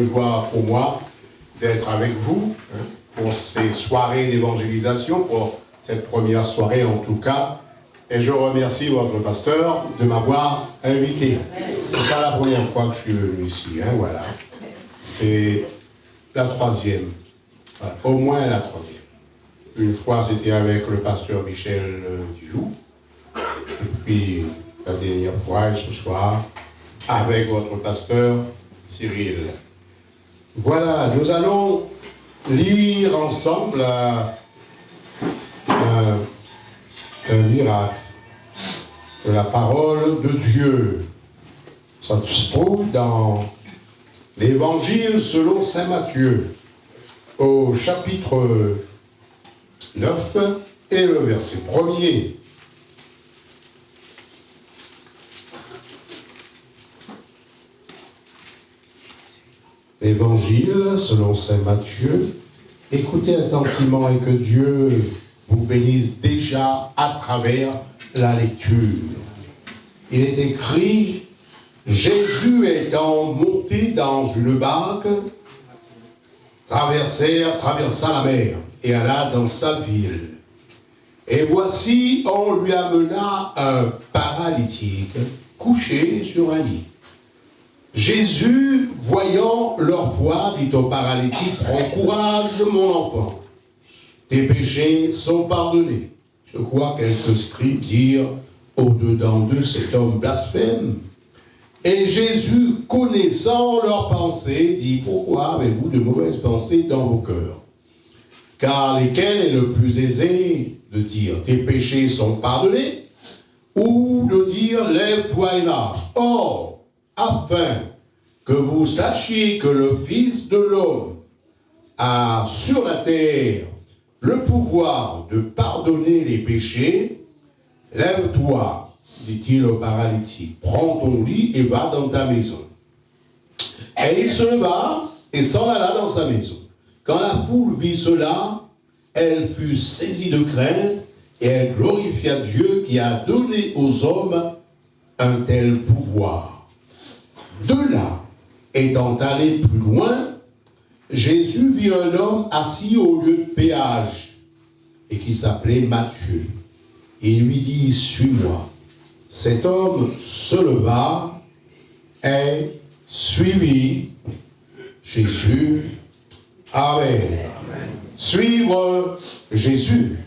joie pour moi d'être avec vous pour ces soirées d'évangélisation, pour cette première soirée en tout cas. Et je remercie votre pasteur de m'avoir invité. Ce n'est pas la première fois que je suis venu ici, voilà. C'est la troisième, voilà, au moins la troisième. Une fois c'était avec le pasteur Michel Dijoux, et puis la dernière fois et ce soir avec votre pasteur Cyril. Voilà, nous allons lire ensemble un miracle de la parole de Dieu. Ça se trouve dans l'Évangile selon saint Matthieu, au chapitre 9 et le verset 1er. L'Évangile selon saint Matthieu. Écoutez attentivement et que Dieu vous bénisse déjà à travers la lecture. Il est écrit: Jésus étant monté dans une barque, traversa la mer et alla dans sa ville. Et voici, on lui amena un paralytique couché sur un lit. Jésus, voyant leur foi, dit au paralytique: prends courage, mon enfant, tes péchés sont pardonnés. Je crois quelques scribes dirent au-dedans d'eux: cet homme blasphème. Et Jésus, connaissant leurs pensées, dit: pourquoi avez-vous de mauvaises pensées dans vos cœurs? Car lesquels est le plus aisé de dire tes péchés sont pardonnés, ou de dire lève-toi et marche? Or, afin que vous sachiez que le Fils de l'homme a sur la terre le pouvoir de pardonner les péchés, lève-toi, dit-il au paralytique, prends ton lit et va dans ta maison. Et il se leva et s'en alla dans sa maison. Quand la foule vit cela, elle fut saisie de crainte et elle glorifia Dieu qui a donné aux hommes un tel pouvoir. De là, étant allé plus loin, Jésus vit un homme assis au lieu de péage et qui s'appelait Matthieu. Il lui dit: suis-moi. Cet homme se leva et suivit Jésus. Amen. Suivre Jésus,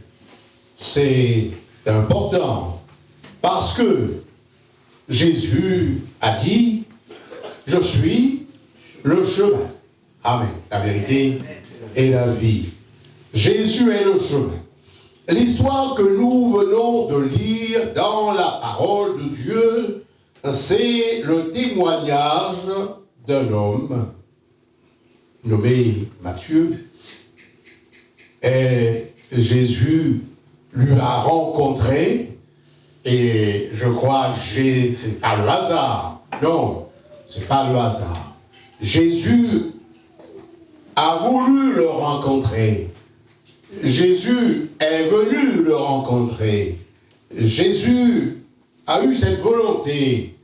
c'est important parce que Jésus a dit: je suis le chemin. Amen. La vérité et la vie. Jésus est le chemin. L'histoire que nous venons de lire dans la parole de Dieu, c'est le témoignage d'un homme nommé Matthieu. Et Jésus lui a rencontré, et je crois que c'est pas le hasard. Non, c'est pas le hasard. Jésus a voulu le rencontrer. Jésus est venu le rencontrer. Jésus a eu cette volonté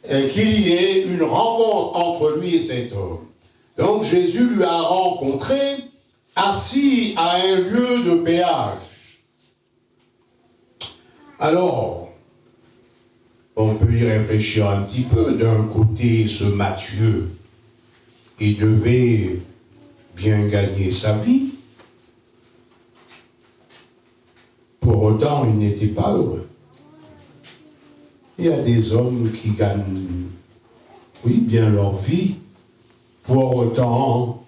qu'il y ait une rencontre entre lui et cet homme. Donc Jésus lui a rencontré assis à un lieu de péage. Alors, on peut y réfléchir un petit peu. D'un côté, ce Matthieu, il devait bien gagner sa vie. Pour autant, il n'était pas heureux. Il y a des hommes qui gagnent, oui, bien leur vie. Pour autant,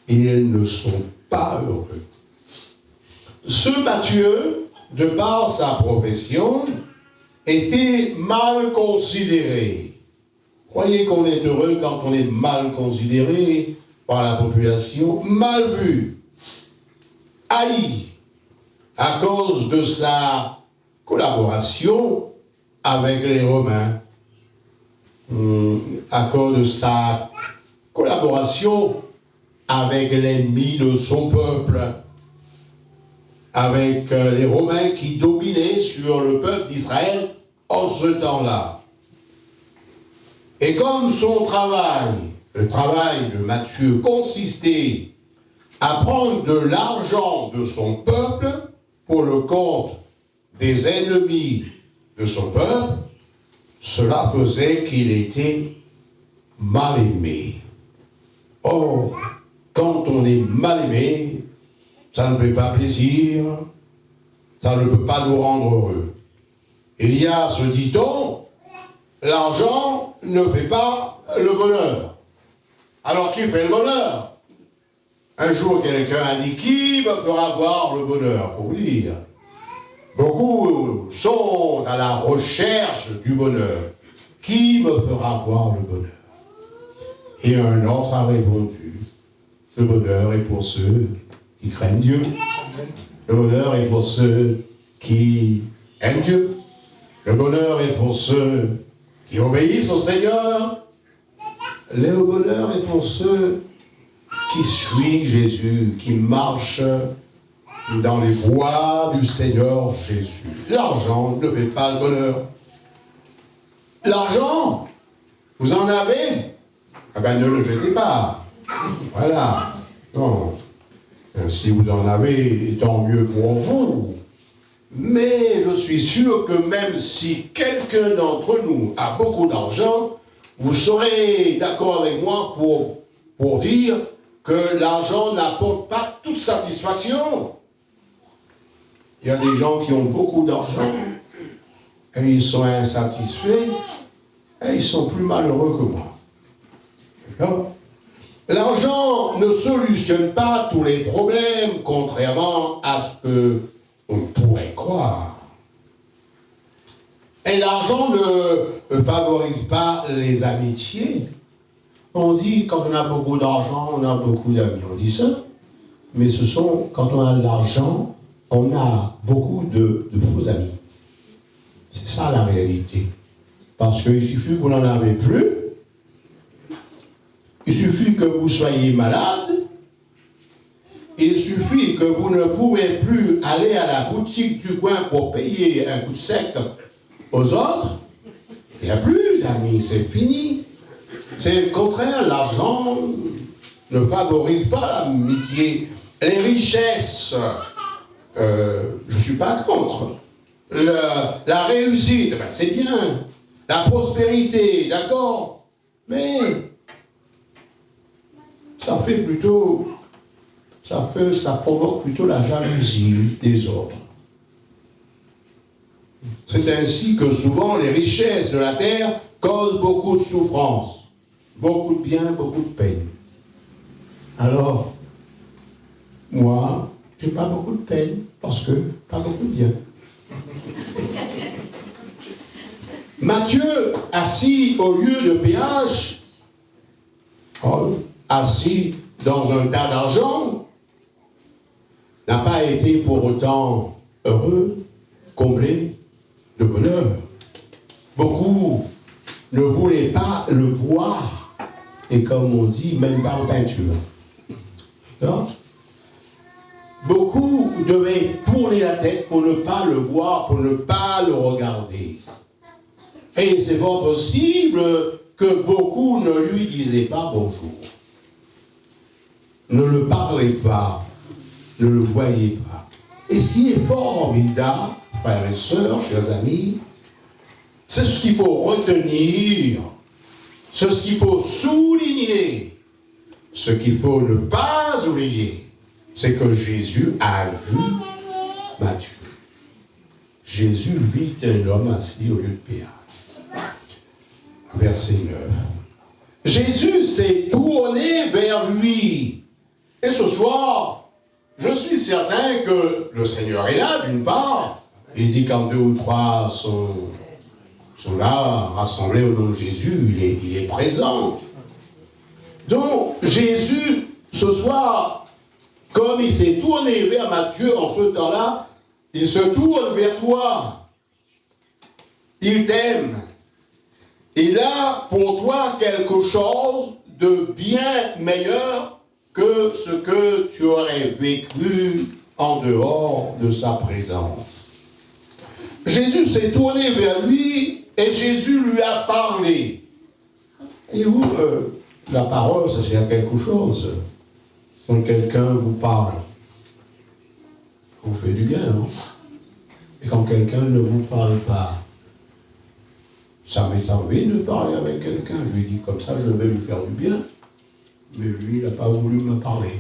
ils ne sont pas heureux. Ce Matthieu, de par sa profession, était mal considéré. Croyez qu'on est heureux quand on est mal considéré par la population, mal vu, haï, à cause de sa collaboration avec les Romains, à cause de sa collaboration avec l'ennemi de son peuple, avec les Romains qui dominaient sur le peuple d'Israël en ce temps-là. Et comme son travail Le travail de Matthieu consistait à prendre de l'argent de son peuple pour le compte des ennemis de son peuple. Cela faisait qu'il était mal aimé. Or, quand on est mal aimé, ça ne fait pas plaisir, ça ne peut pas nous rendre heureux. Il y a ce dit-on, l'argent ne fait pas le bonheur. Alors qui fait le bonheur? Un jour, quelqu'un a dit, qui me fera voir le bonheur? Pour dire, beaucoup sont à la recherche du bonheur. Qui me fera voir le bonheur? Et un autre a répondu, le bonheur est pour ceux qui craignent Dieu. Le bonheur est pour ceux qui aiment Dieu. Le bonheur est pour ceux qui obéissent au Seigneur. Le bonheur est pour ceux qui suivent Jésus, qui marchent dans les voies du Seigneur Jésus. L'argent ne fait pas le bonheur. L'argent, vous en avez? Ah ben ne le jetez pas. Voilà. Non. Si vous en avez, tant mieux pour vous. Mais je suis sûr que même si quelqu'un d'entre nous a beaucoup d'argent, vous serez d'accord avec moi pour dire que l'argent n'apporte pas toute satisfaction. Il y a des gens qui ont beaucoup d'argent et ils sont insatisfaits et ils sont plus malheureux que moi. D'accord? L'argent ne solutionne pas tous les problèmes, contrairement à ce qu'on pourrait croire. Et l'argent ne favorise pas les amitiés. On dit, quand on a beaucoup d'argent, on a beaucoup d'amis. On dit ça. Mais ce sont, quand on a de l'argent, on a beaucoup de faux amis. C'est ça la réalité. Parce qu'il suffit que vous n'en avez plus. Il suffit que vous soyez malade. Il suffit que vous ne pouvez plus aller à la boutique du coin pour payer un coup de sec aux autres. Il n'y a plus d'amis, c'est fini. C'est le contraire, l'argent ne favorise pas l'amitié. Les richesses, je ne suis pas contre. La réussite, ben c'est bien. La prospérité, d'accord. Mais ça provoque plutôt la jalousie des autres. C'est ainsi que souvent les richesses de la terre causent beaucoup de souffrance, beaucoup de bien, beaucoup de peine. Alors, moi, j'ai pas beaucoup de peine, parce que pas beaucoup de bien. Matthieu, assis au lieu de péage, assis dans un tas d'argent, n'a pas été pour autant heureux, comblé de bonheur. Beaucoup ne voulaient pas le voir, et comme on dit, même pas en peinture. Non? Beaucoup devaient tourner la tête pour ne pas le voir, pour ne pas le regarder. Et c'est fort possible que beaucoup ne lui disaient pas bonjour. Ne le parlaient pas, ne le voyaient pas. Et ce qui est formidable, frères et sœurs, chers amis, c'est ce qu'il faut retenir, c'est ce qu'il faut souligner, ce qu'il faut ne pas oublier, c'est que Jésus a vu Matthieu. Jésus vit un homme assis au lieu de péage. Verset 9. Jésus s'est tourné vers lui. Et ce soir, je suis certain que le Seigneur est là, d'une part. Il dit quand 2 ou 3 sont là, rassemblés au nom de Jésus, il est présent. Donc, Jésus, ce soir, comme il s'est tourné vers Matthieu en ce temps-là, il se tourne vers toi. Il t'aime. Il a pour toi quelque chose de bien meilleur que ce que tu aurais vécu en dehors de sa présence. Jésus s'est tourné vers lui et Jésus lui a parlé. Et vous, la parole, ça sert à quelque chose. Quand quelqu'un vous parle, ça vous fait du bien, non? Et quand quelqu'un ne vous parle pas, ça m'est arrivé de parler avec quelqu'un. Je lui dis comme ça, je vais lui faire du bien. Mais lui, il n'a pas voulu me parler.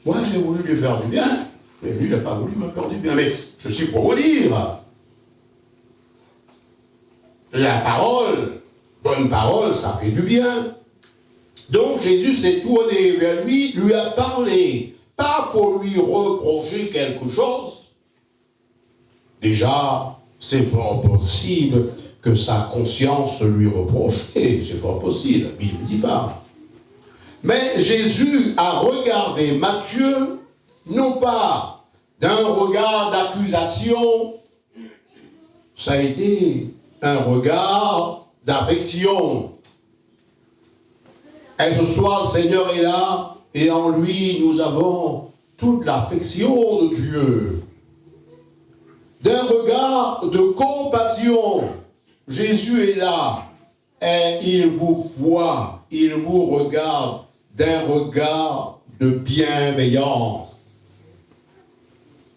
Moi, j'ai voulu lui faire du bien, mais lui, il n'a pas voulu me faire du bien. Mais je suis pour vous dire, la parole, bonne parole, ça fait du bien. Donc Jésus s'est tourné vers lui, lui a parlé, pas pour lui reprocher quelque chose. Déjà, c'est pas possible que sa conscience lui reproche. C'est pas possible, la Bible ne dit pas. Mais Jésus a regardé Matthieu, non pas d'un regard d'accusation, ça a été un regard d'affection. Et ce soir, le Seigneur est là, et en lui, nous avons toute l'affection de Dieu. D'un regard de compassion, Jésus est là, et il vous voit, il vous regarde d'un regard de bienveillance.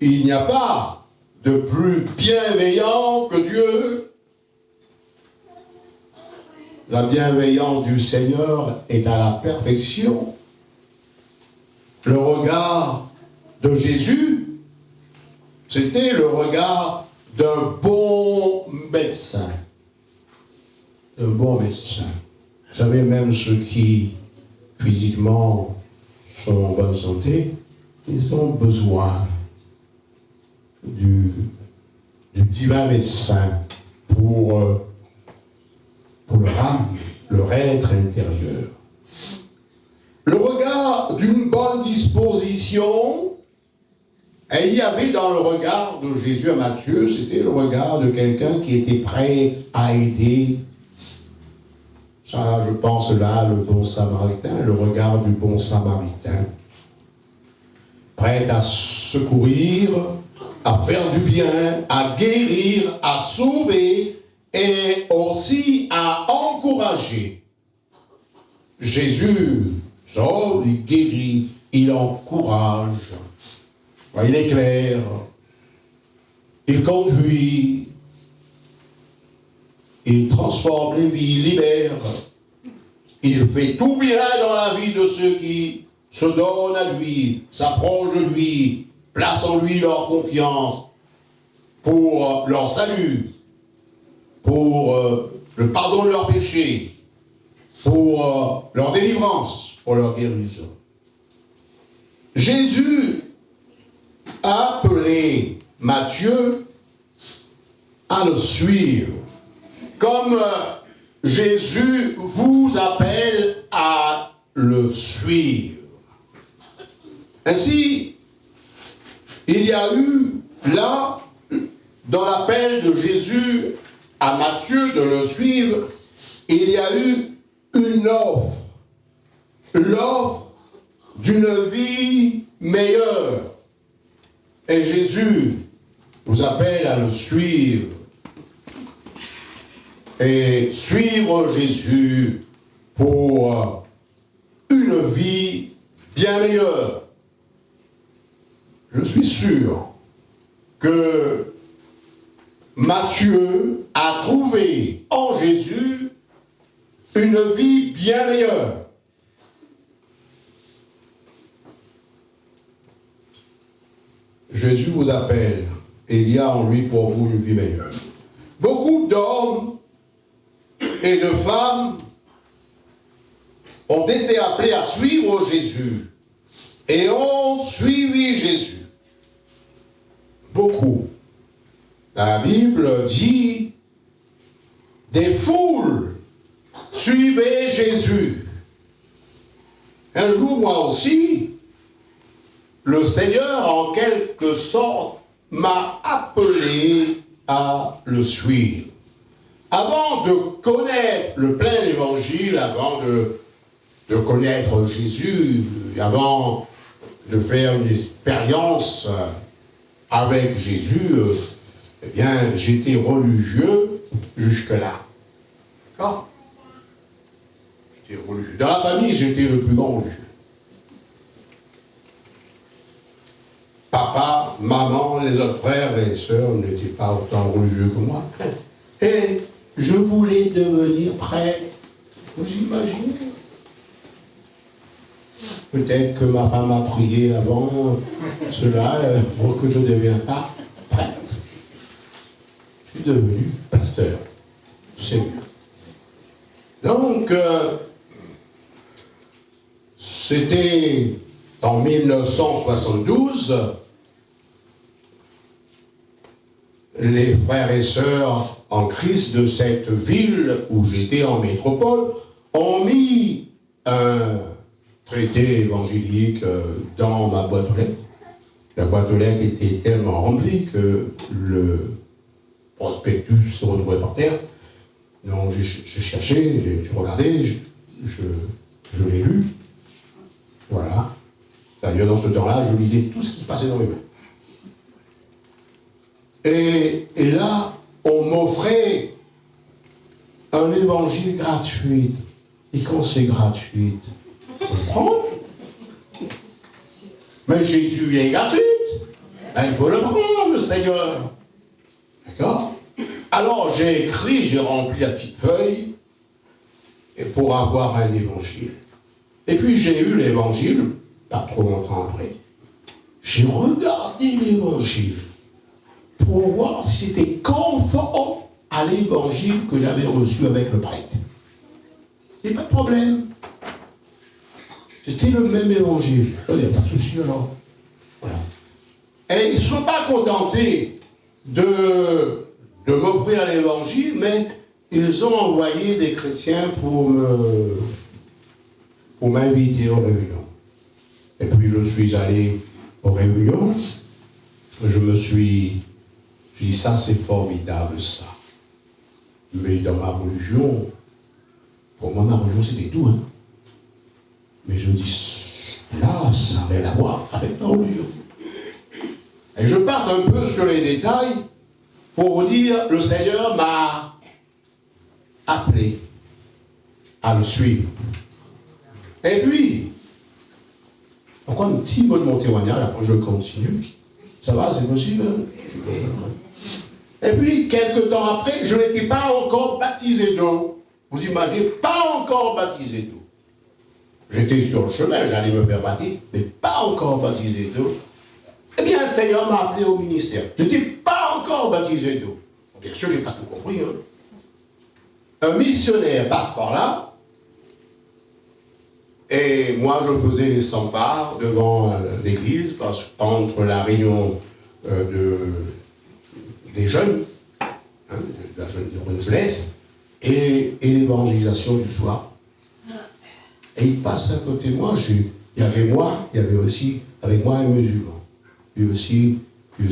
Il n'y a pas de plus bienveillant que Dieu. La bienveillance du Seigneur est à la perfection. Le regard de Jésus, c'était le regard d'un bon médecin. Un bon médecin. Vous savez, même ceux qui, physiquement, sont en bonne santé, ils ont besoin du divin médecin pour leur âme, leur être intérieur. Le regard d'une bonne disposition, et il y avait dans le regard de Jésus à Matthieu, c'était le regard de quelqu'un qui était prêt à aider. Ça, je pense là, le bon samaritain, le regard du bon samaritain. Prêt à secourir, à faire du bien, à guérir, à sauver et aussi à encourager. Jésus sauve, il guérit, il encourage, il éclaire, il conduit, il transforme les vies, il libère, il fait tout bien dans la vie de ceux qui se donnent à lui, s'approchent de lui, placent en lui leur confiance pour leur salut, pour le pardon de leurs péchés, pour leur délivrance, pour leur guérison. Jésus a appelé Matthieu à le suivre, comme Jésus vous appelle à le suivre. Ainsi, il y a eu là, dans l'appel de Jésus à Matthieu de le suivre, il y a eu une offre, l'offre d'une vie meilleure. Et Jésus nous appelle à le suivre. Et suivre Jésus pour une vie bien meilleure. Je suis sûr que Matthieu a trouvé en Jésus une vie bien meilleure. Jésus vous appelle, et il y a en lui pour vous une vie meilleure. Beaucoup d'hommes et de femmes ont été appelés à suivre Jésus et ont suivi Jésus. Beaucoup. La Bible dit des foules suivaient Jésus. Un jour, moi aussi, le Seigneur, en quelque sorte, m'a appelé à le suivre. Avant de connaître le plein évangile, avant de connaître Jésus, avant de faire une expérience avec Jésus, eh bien, j'étais religieux jusque-là. D'accord? J'étais religieux. Dans la famille, j'étais le plus grand religieux. Papa, maman, les autres frères et sœurs n'étaient pas autant religieux que moi. Et je voulais devenir prêtre. Vous imaginez? Peut-être que ma femme a prié avant cela pour que je ne devienne pas prêtre. Je suis devenu pasteur. C'est mieux. Donc, c'était en 1972, les frères et sœurs en Christ de cette ville où j'étais en métropole ont mis un traité évangélique dans ma boîte aux lettres. La boîte aux lettres était tellement remplie que le prospectus se retrouvait par terre. Donc j'ai cherché, j'ai regardé, je l'ai lu. Voilà. C'est-à-dire dans ce temps-là, je lisais tout ce qui passait dans mes mains. Et là, on m'offrait un évangile gratuit. Et quand c'est gratuit, on le prend. Mais Jésus est gratuit. Il faut le prendre, le Seigneur. D'accord? Alors j'ai écrit, j'ai rempli la petite feuille pour avoir un évangile. Et puis j'ai eu l'évangile, pas trop longtemps après. J'ai regardé l'évangile pour voir si c'était conforme à l'évangile que j'avais reçu avec le prêtre. Il n'y a pas de problème. C'était le même évangile. Il n'y a pas de souci alors. Voilà. Et ils ne sont pas contentés de m'offrir l'évangile, mais ils ont envoyé des chrétiens pour m'inviter aux réunions. Et puis je suis allé aux réunions. Je dit, ça c'est formidable ça. Mais dans ma religion, pour moi ma religion c'était tout. Hein. Mais je dis, là ça n'a rien à voir avec ma religion. Et je passe un peu sur les détails pour vous dire, le Seigneur m'a appelé à le suivre. Et puis, pourquoi un petit mot de mon témoignage, après je continue. Ça va, c'est possible? Et puis, quelques temps après, je n'étais pas encore baptisé d'eau. Vous imaginez, pas encore baptisé d'eau. J'étais sur le chemin, j'allais me faire baptiser, mais pas encore baptisé d'eau. Eh bien, le Seigneur m'a appelé au ministère. Je n'étais pas encore baptisé d'eau. Bien sûr, je n'ai pas tout compris. Hein. Un missionnaire passe par là, et moi, je faisais les 100 pas devant l'église, entre la réunion des jeunes, hein, de la jeunesse, et l'évangélisation du soir. Et il passe à côté de moi, il y avait aussi avec moi un musulman. Lui aussi, il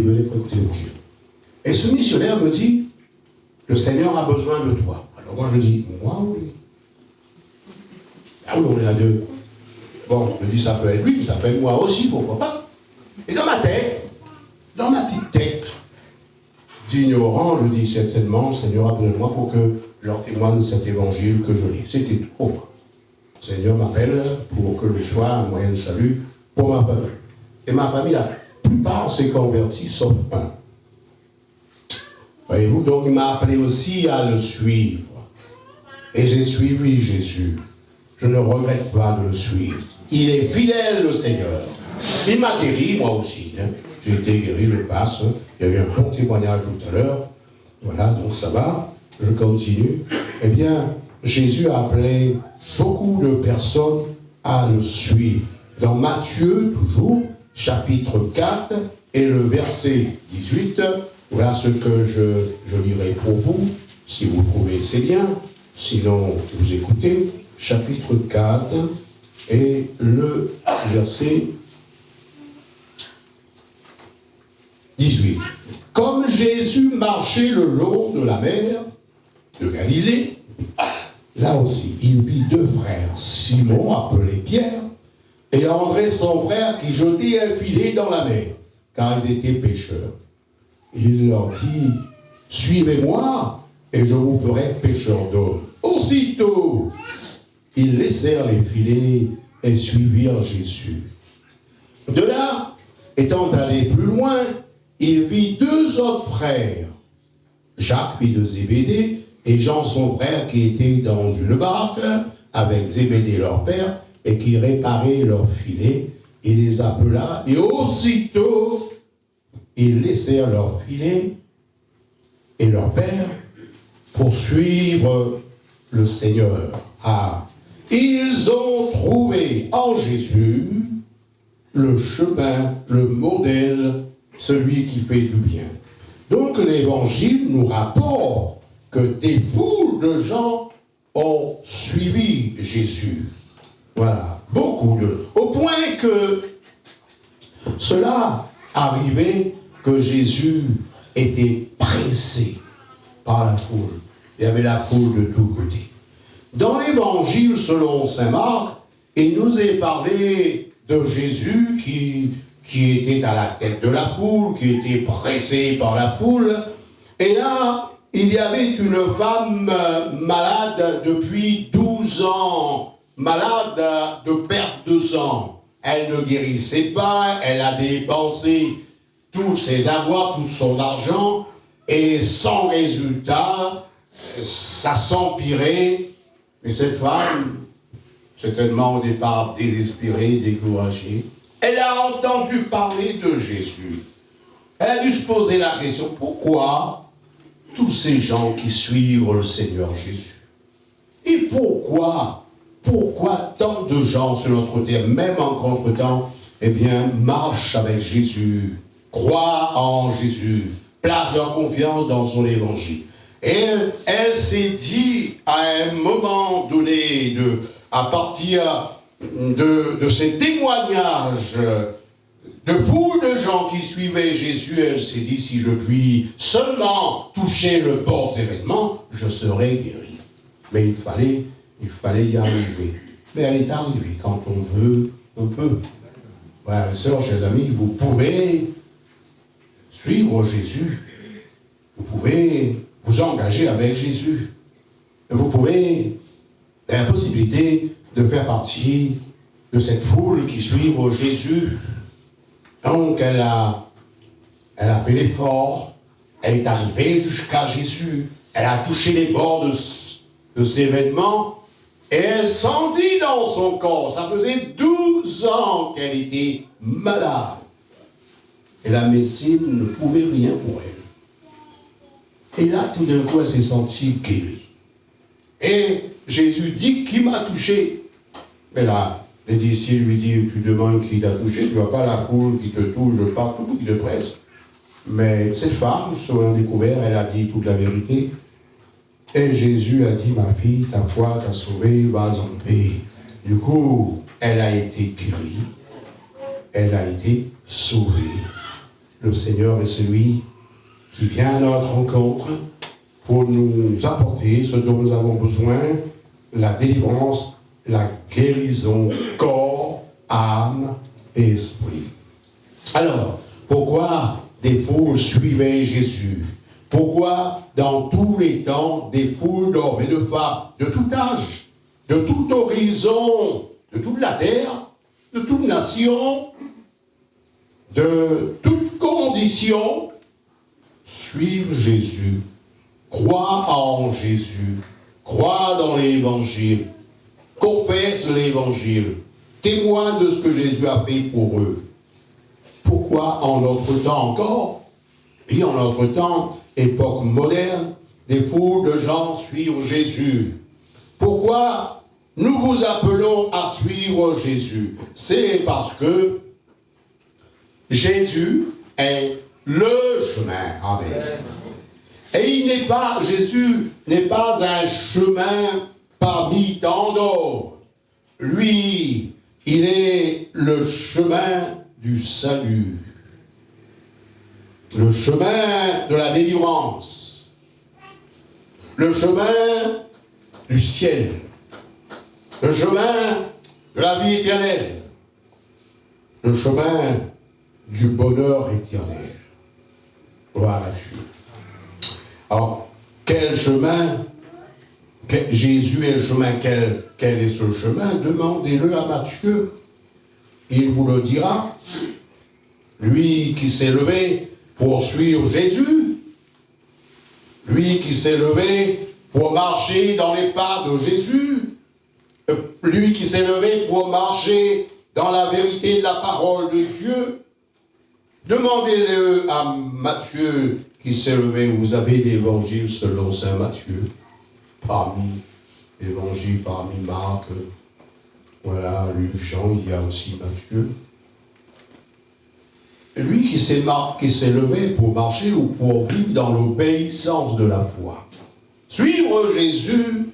venait pour écouter l'évangile. Et ce missionnaire me dit, le Seigneur a besoin de toi. Alors moi je dis, moi oui. Ah oui, on est à deux. Bon, je dis, ça peut être lui, mais ça peut être moi aussi, pourquoi pas. Et dans ma petite tête, d'ignorant, je dis certainement, le Seigneur a besoin de moi pour que je leur témoigne cet évangile que je lis. C'était tout pour moi. Le Seigneur m'appelle pour que je sois un moyen de salut pour ma famille. Et ma famille, la plupart s'est convertie, sauf un. Voyez-vous, donc il m'a appelé aussi à le suivre. Et j'ai suivi Jésus. Je ne regrette pas de le suivre. Il est fidèle, le Seigneur. Il m'a guéri, moi aussi. Hein. J'ai été guéri, je passe. Il y a eu un bon témoignage tout à l'heure. Voilà, donc ça va. Je continue. Eh bien, Jésus a appelé beaucoup de personnes à le suivre. Dans Matthieu, toujours, chapitre 4, et le verset 18, voilà ce que je lirai pour vous. Si vous trouvez, c'est bien. Sinon, vous écoutez. Chapitre 4, et le verset 18. Comme Jésus marchait le long de la mer de Galilée, là aussi, il vit deux frères, Simon, appelé Pierre, et André, son frère, qui jetait un filet dans la mer, car ils étaient pêcheurs. Il leur dit, suivez-moi, et je vous ferai pécheurs d'hommes. Aussitôt, ils laissèrent les filets et suivirent Jésus. De là, étant allé plus loin, il vit deux autres frères, Jacques, fils de Zébédée, et Jean, son frère, qui étaient dans une barque avec Zébédée, leur père, et qui réparaient leurs filets. Il les appela, et aussitôt, ils laissèrent leurs filets et leur père pour suivre le Seigneur. Ah, ils ont trouvé en Jésus le chemin, le modèle, celui qui fait du bien. Donc l'Évangile nous rapporte que des foules de gens ont suivi Jésus. Voilà, beaucoup de... Au point que cela arrivait que Jésus était pressé par la foule. Il y avait la foule de tous côtés. Dans l'Évangile selon saint Marc, il nous est parlé de Jésus qui était à la tête de la foule, qui était pressé par la foule. Et là, il y avait une femme malade depuis 12 ans, malade de perte de sang. Elle ne guérissait pas, elle a dépensé tous ses avoirs, tout son argent, et sans résultat, ça s'empirait. Et cette femme, certainement au départ désespérée, découragée, elle a entendu parler de Jésus. Elle a dû se poser la question, pourquoi tous ces gens qui suivent le Seigneur Jésus? Et pourquoi tant de gens sur notre terre, même en contre-temps, eh bien, marchent avec Jésus, croient en Jésus, placent leur confiance dans son évangile? Et elle s'est dit à un moment donné, à partir de ces témoignages de foules de gens qui suivaient Jésus, elle s'est dit, si je puis seulement toucher le bord de ses vêtements, je serai guéri. Mais il fallait y arriver. Mais elle est arrivée. Quand on veut, on peut. Frères et sœurs, chers amis, vous pouvez suivre Jésus. Vous pouvez vous engager avec Jésus. Vous pouvez, il y a la possibilité de faire partie de cette foule qui suit Jésus. Donc elle a fait l'effort, elle est arrivée jusqu'à Jésus, elle a touché les bords de ses vêtements, et elle sentit dans son corps, ça faisait 12 ans qu'elle était malade. Et la médecine ne pouvait rien pour elle. Et là, tout d'un coup, elle s'est sentie guérie. Et Jésus dit, qui m'a touché? Mais là, les disciples lui disent, tu demandes qui t'a touché, tu ne vois pas la foule qui te touche partout, qui te presse. Mais cette femme, sur un découvert, elle a dit toute la vérité. Et Jésus a dit, ma fille, ta foi t'a sauvée, vas en paix. Du coup, elle a été guérie, elle a été sauvée. Le Seigneur est celui qui vient à notre rencontre pour nous apporter ce dont nous avons besoin, la délivrance, la guérison, corps, âme et esprit. Alors, pourquoi des foules suivaient Jésus? Pourquoi, dans tous les temps, des foules d'hommes et de femmes, de tout âge, de tout horizon, de toute la terre, de toute nation, de toute condition, suivent Jésus, croient en Jésus, croient dans l'Évangile, confessent l'Évangile, témoignent de ce que Jésus a fait pour eux? Pourquoi en notre temps encore, et en notre temps, époque moderne, des foules de gens suivent Jésus? Pourquoi nous vous appelons à suivre Jésus? C'est parce que Jésus est le chemin. Amen. Et Jésus n'est pas un chemin parmi tant d'autres. Lui, il est le chemin du salut, le chemin de la délivrance, le chemin du ciel, le chemin de la vie éternelle, le chemin du bonheur éternel. Gloire à Dieu. Alors, quel chemin, Jésus est le chemin, quel est ce chemin? Demandez-le à Matthieu. Il vous le dira. Lui qui s'est levé pour suivre Jésus, lui qui s'est levé pour marcher dans les pas de Jésus, lui qui s'est levé pour marcher dans la vérité de la parole de Dieu. Demandez-le à Matthieu qui s'est levé. Vous avez l'évangile selon saint Matthieu, parmi l'évangile, parmi Marc, voilà, Luc, Jean, il y a aussi Matthieu. Lui qui s'est levé pour marcher ou pour vivre dans l'obéissance de la foi. Suivre Jésus,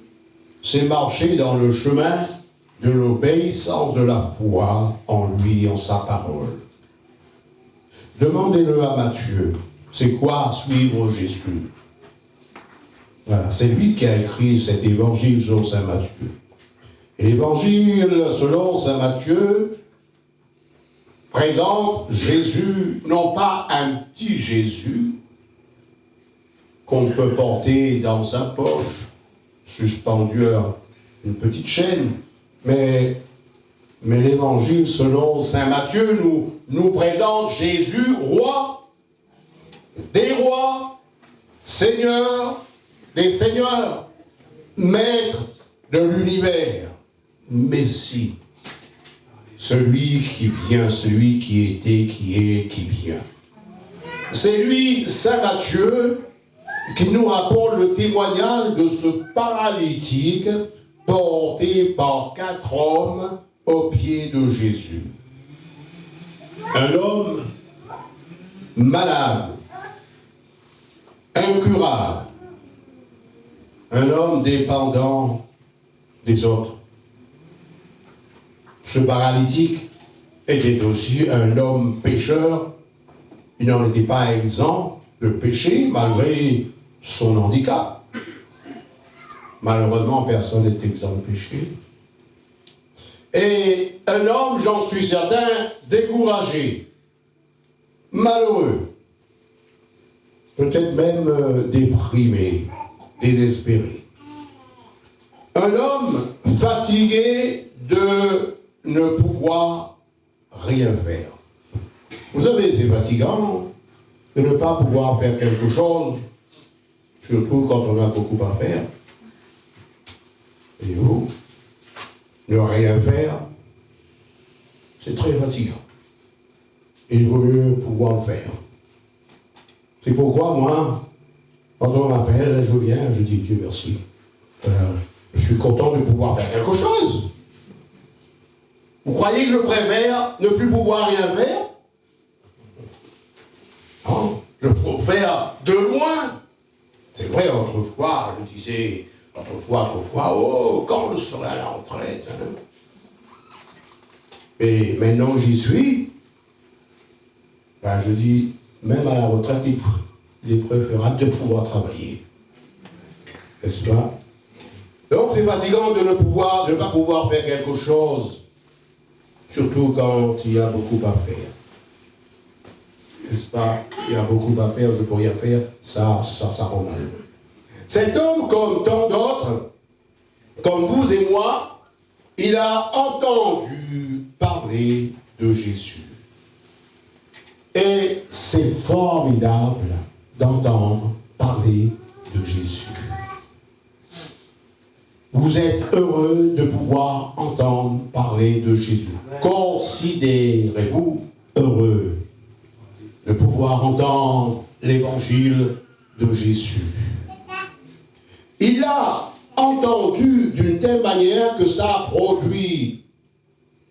c'est marcher dans le chemin de l'obéissance de la foi en lui, en sa parole. Demandez-le à Matthieu, c'est quoi suivre Jésus? Voilà, c'est lui qui a écrit cet évangile selon saint Matthieu. Et l'évangile selon saint Matthieu présente Jésus, non pas un petit Jésus qu'on peut porter dans sa poche, suspendu à une petite chaîne, mais l'évangile selon saint Matthieu nous présente Jésus, roi des rois, seigneur des seigneurs, maître de l'univers, Messie, celui qui vient, celui qui était, qui est, qui vient. C'est lui, saint Matthieu, qui nous rapporte le témoignage de ce paralytique porté par 4 hommes aux pieds de Jésus. Un homme malade, incurable, un homme dépendant des autres. Ce paralytique était aussi un homme pécheur. Il n'en était pas exempt de péché malgré son handicap. Malheureusement, personne n'est exempt de péché. Et un homme, j'en suis certain, découragé, malheureux, peut-être même déprimé, désespéré. Un homme fatigué de ne pouvoir rien faire. Vous savez, c'est fatigant de ne pas pouvoir faire quelque chose, surtout quand on a beaucoup à faire. Et vous, ne rien faire, c'est très fatigant. Il vaut mieux pouvoir le faire. C'est pourquoi moi, quand on m'appelle, je viens, je dis Dieu merci. Je suis content de pouvoir faire quelque chose. Vous croyez que je préfère ne plus pouvoir rien faire? Non, je préfère de loin. C'est vrai, autrefois, je disais, oh, quand je serai à la retraite, hein? Et maintenant j'y suis, ben, je dis, même à la retraite, il est préférable de pouvoir travailler. N'est-ce pas? Donc c'est fatigant de ne pas pouvoir faire quelque chose, surtout quand il y a beaucoup à faire. N'est-ce pas? Il y a beaucoup à faire, je ne peux rien faire, ça rend mal. Cet homme, comme tant d'autres, comme vous et moi, il a entendu parler de Jésus. Et c'est formidable d'entendre parler de Jésus. Vous êtes heureux de pouvoir entendre parler de Jésus. Considérez-vous heureux de pouvoir entendre l'évangile de Jésus. Il a entendu d'une telle manière que ça a produit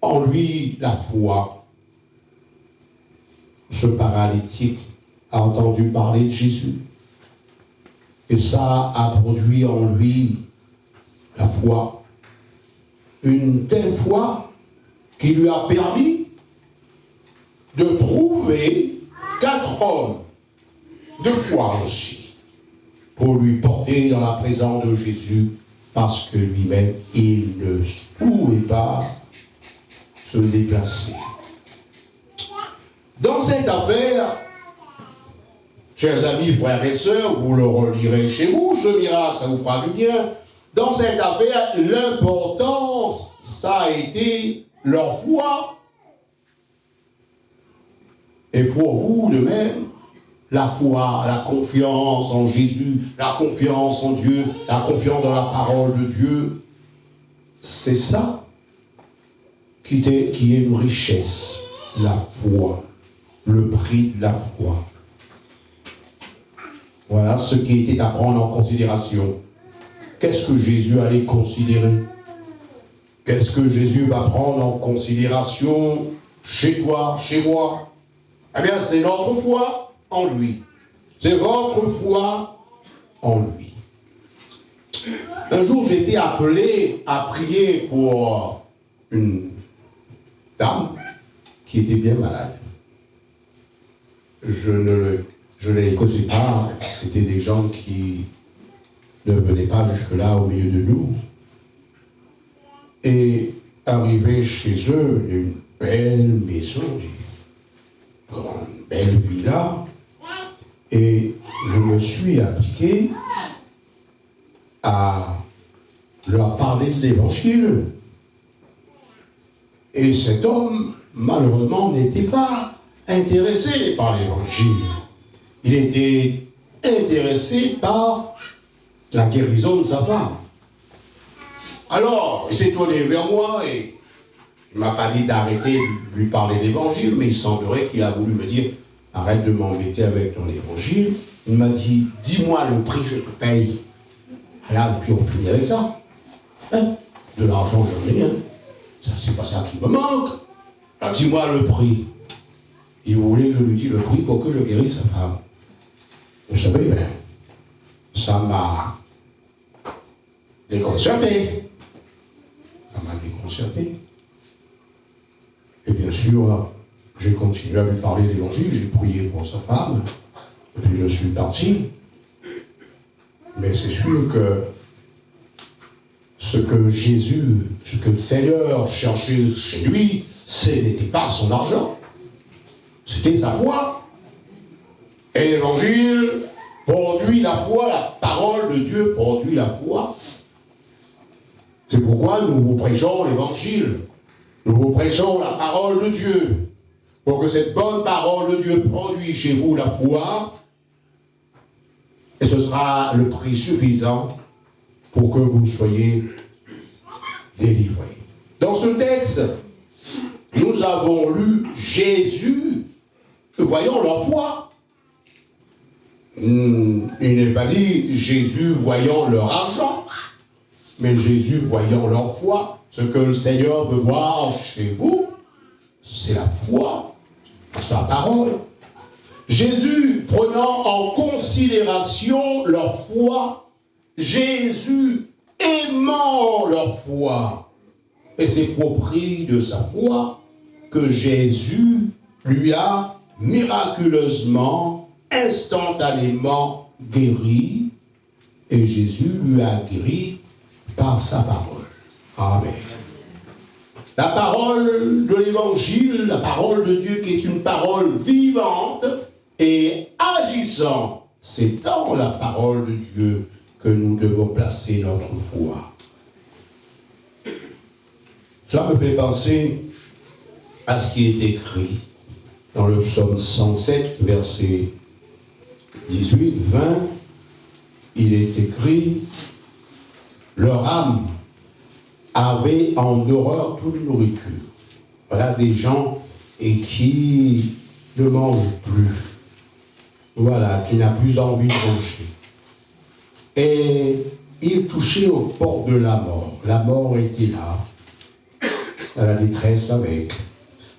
en lui la foi. Ce paralytique a entendu parler de Jésus. Et ça a produit en lui la foi. Une telle foi qui lui a permis de trouver 4 hommes de foi aussi, pour lui porter dans la présence de Jésus, parce que lui-même, il ne pouvait pas se déplacer. Dans cette affaire, Chers amis, frères et sœurs, vous le relirez chez vous, ce miracle, ça vous fera du bien. Dans cette affaire, l'importance, ça a été leur foi. Et pour vous, de même, la foi, la confiance en Jésus, la confiance en Dieu, la confiance dans la parole de Dieu, c'est ça qui est une richesse, la foi, le prix de la foi. Voilà ce qui était à prendre en considération. Qu'est-ce que Jésus allait considérer? Qu'est-ce que Jésus va prendre en considération chez toi, chez moi? Eh bien, c'est notre foi en lui. C'est votre foi en lui. Un jour, j'ai été appelé à prier pour une dame qui était bien malade. Je ne les connaissais pas, c'était des gens qui ne venaient pas jusque-là au milieu de nous. Et arrivé chez eux, une belle maison, une belle villa, et je me suis appliqué à leur parler de l'évangile. Et cet homme, malheureusement, n'était pas intéressé par l'évangile. Il était intéressé par la guérison de sa femme. Alors, il s'est tourné vers moi et il ne m'a pas dit d'arrêter de lui parler d'évangile, mais il semblerait qu'il a voulu me dire « Arrête de m'embêter avec ton évangile ». Il m'a dit « Dis-moi le prix, je te paye ». Alors, puis on finit avec ça. Hein? De l'argent, j'en ai rien. Ça, c'est pas ça qui me manque. Alors, dis-moi le prix. Il voulait que je lui dise le prix pour que je guérisse sa femme. Vous savez, ben, ça m'a déconcerté. Ça m'a déconcerté. Et bien sûr, j'ai continué à lui parler de l'évangile, j'ai prié pour sa femme, et puis je suis parti. Mais c'est sûr que ce que Jésus, ce que le Seigneur cherchait chez lui, ce n'était pas son argent, c'était sa foi. Et l'évangile produit la foi, la parole de Dieu produit la foi. C'est pourquoi nous vous prêchons l'évangile. Nous vous prêchons la parole de Dieu. Pour que cette bonne parole de Dieu produise chez vous la foi. Et ce sera le prix suffisant pour que vous soyez délivrés. Dans ce texte, nous avons lu Jésus, voyant leur foi. Il n'est pas dit Jésus voyant leur argent, mais Jésus voyant leur foi. Ce que le Seigneur veut voir chez vous, c'est la foi en sa parole. Jésus prenant en considération leur foi, Jésus aimant leur foi, et c'est au prix de sa foi que Jésus lui a miraculeusement, instantanément guéri, et Jésus lui a guéri par sa parole. Amen. La parole de l'Évangile, la parole de Dieu qui est une parole vivante et agissante, c'est dans la parole de Dieu que nous devons placer notre foi. Cela me fait penser à ce qui est écrit dans le psaume 107, verset 18, 20. Il est écrit « Leur âme avait en horreur toute nourriture. » Voilà des gens et qui ne mangent plus. Voilà, qui n'a plus envie de manger. Et ils touchaient aux portes de la mort. La mort était là. À la détresse avec.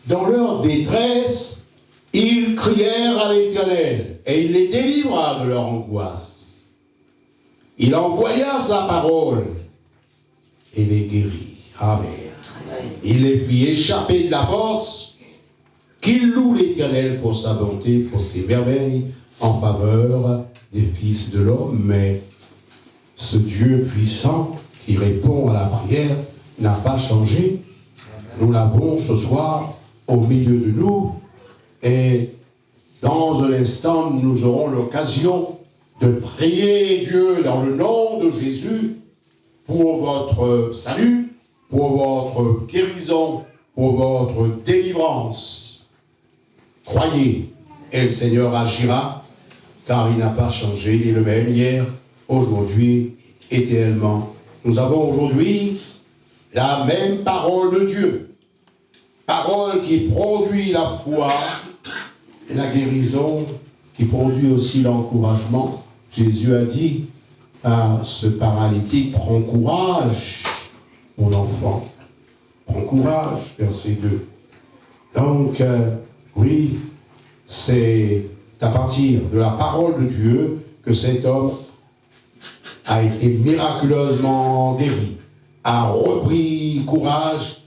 Dans leur détresse, ils crièrent à l'Éternel et il les délivra de leur angoisse. Il envoya sa parole et les guérit. Amen. Il les fit échapper de la force, qu'ils louent l'Éternel pour sa bonté, pour ses merveilles en faveur des fils de l'homme. Mais ce Dieu puissant qui répond à la prière n'a pas changé. Nous l'avons ce soir au milieu de nous et Dans un instant, nous aurons l'occasion de prier Dieu dans le nom de Jésus pour votre salut, pour votre guérison, pour votre délivrance. Croyez, et le Seigneur agira, car il n'a pas changé, il est le même hier, aujourd'hui, éternellement. Nous avons aujourd'hui la même parole de Dieu, parole qui produit la foi et la guérison, qui produit aussi l'encouragement. Jésus a dit à ce paralytique, prends courage, mon enfant, prends courage, verset 2. Donc, oui, c'est à partir de la parole de Dieu que cet homme a été miraculeusement guéri, a repris courage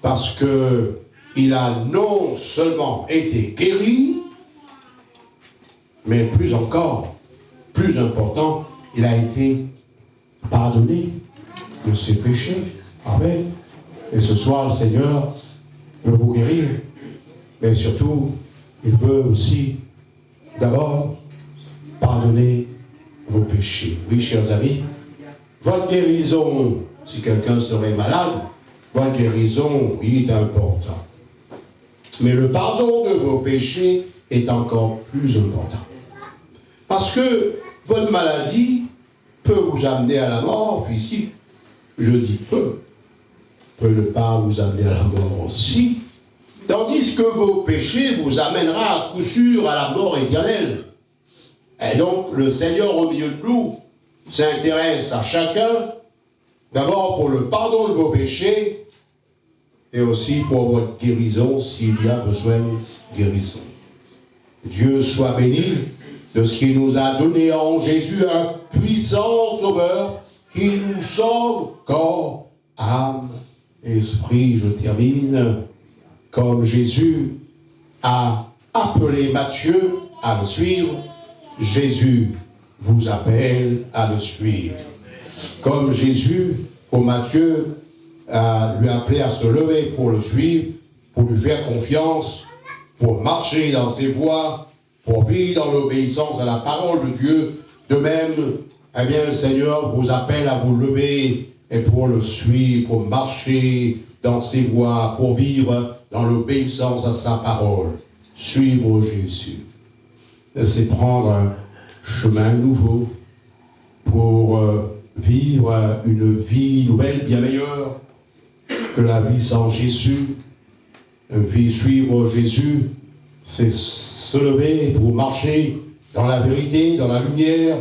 parce que il a non seulement été guéri, mais plus encore, plus important, il a été pardonné de ses péchés. Amen. Et ce soir, le Seigneur veut vous guérir, mais surtout, il veut aussi, d'abord, pardonner vos péchés. Oui, chers amis, votre guérison, si quelqu'un serait malade, votre guérison, oui, est important. Mais le pardon de vos péchés est encore plus important. Parce que votre maladie peut vous amener à la mort, puis si, je dis peut ne pas vous amener à la mort aussi, tandis que vos péchés vous amènera à coup sûr à la mort éternelle. Et donc, le Seigneur au milieu de nous s'intéresse à chacun, d'abord pour le pardon de vos péchés, et aussi pour votre guérison, s'il y a besoin de guérison. Dieu soit béni de ce qu'il nous a donné en Jésus, un puissant sauveur qui nous sauve corps, âme, esprit. Je termine. Comme Jésus a appelé Matthieu à le suivre, Jésus vous appelle à le suivre. Comme Jésus, pour Matthieu, lui a appelé à se lever pour le suivre, pour lui faire confiance, pour marcher dans ses voies, pour vivre dans l'obéissance à la parole de Dieu. De même, eh bien, le Seigneur vous appelle à vous lever et pour le suivre, pour marcher dans ses voies, pour vivre dans l'obéissance à sa parole. Suivre Jésus. C'est prendre un chemin nouveau pour vivre une vie nouvelle, bien meilleure que la vie sans Jésus. Une vie suivre Jésus, c'est se lever pour marcher dans la vérité, dans la lumière,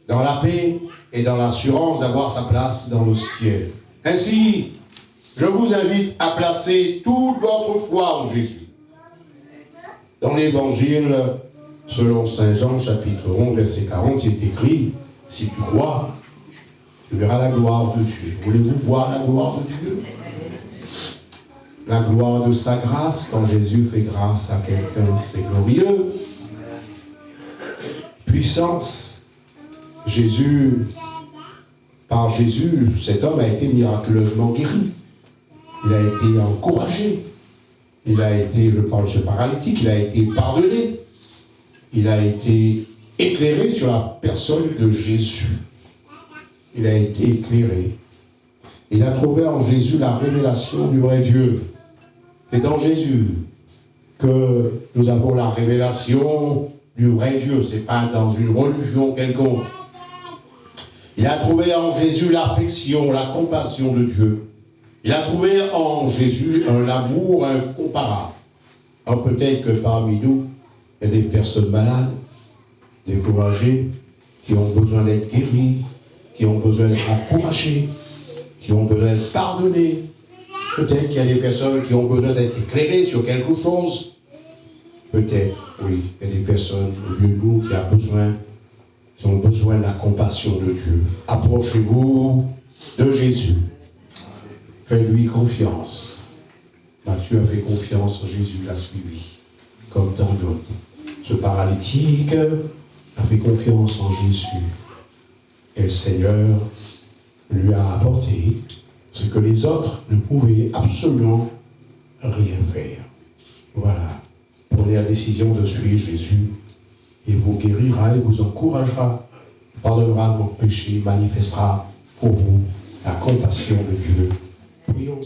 dans la paix et dans l'assurance d'avoir sa place dans le ciel. Ainsi, je vous invite à placer toute votre foi en Jésus. Dans l'Évangile, selon Saint Jean, chapitre 11, verset 40, il est écrit, si tu crois, tu verras la gloire de Dieu. Voulez-vous voir la gloire de Dieu? La gloire de sa grâce, quand Jésus fait grâce à quelqu'un, c'est glorieux. Puissance. Par Jésus, cet homme a été miraculeusement guéri. Il a été encouragé. Il a été, je parle de ce paralytique, il a été pardonné. Il a été éclairé sur la personne de Jésus. Il a été éclairé. Il a trouvé en Jésus la révélation du vrai Dieu. C'est dans Jésus que nous avons la révélation du vrai Dieu. Ce n'est pas dans une religion quelconque. Il a trouvé en Jésus l'affection, la compassion de Dieu. Il a trouvé en Jésus un amour incomparable. Alors peut-être que parmi nous, il y a des personnes malades, découragées, qui ont besoin d'être guéries, qui ont besoin d'être encouragées, qui ont besoin d'être pardonnées. Peut-être qu'il y a des personnes qui ont besoin d'être éclairées sur quelque chose. Peut-être, oui, il y a des personnes au milieu de nous qui ont besoin de la compassion de Dieu. Approchez-vous de Jésus. Faites-lui confiance. Matthieu a fait confiance en Jésus, l'a suivi, comme tant d'autres. Ce paralytique a fait confiance en Jésus. Et le Seigneur lui a apporté ce que les autres ne pouvaient absolument rien faire. Voilà. Prenez la décision de suivre Jésus, il vous guérira et vous encouragera, pardonnera vos péchés, manifestera pour vous la compassion de Dieu. Prions.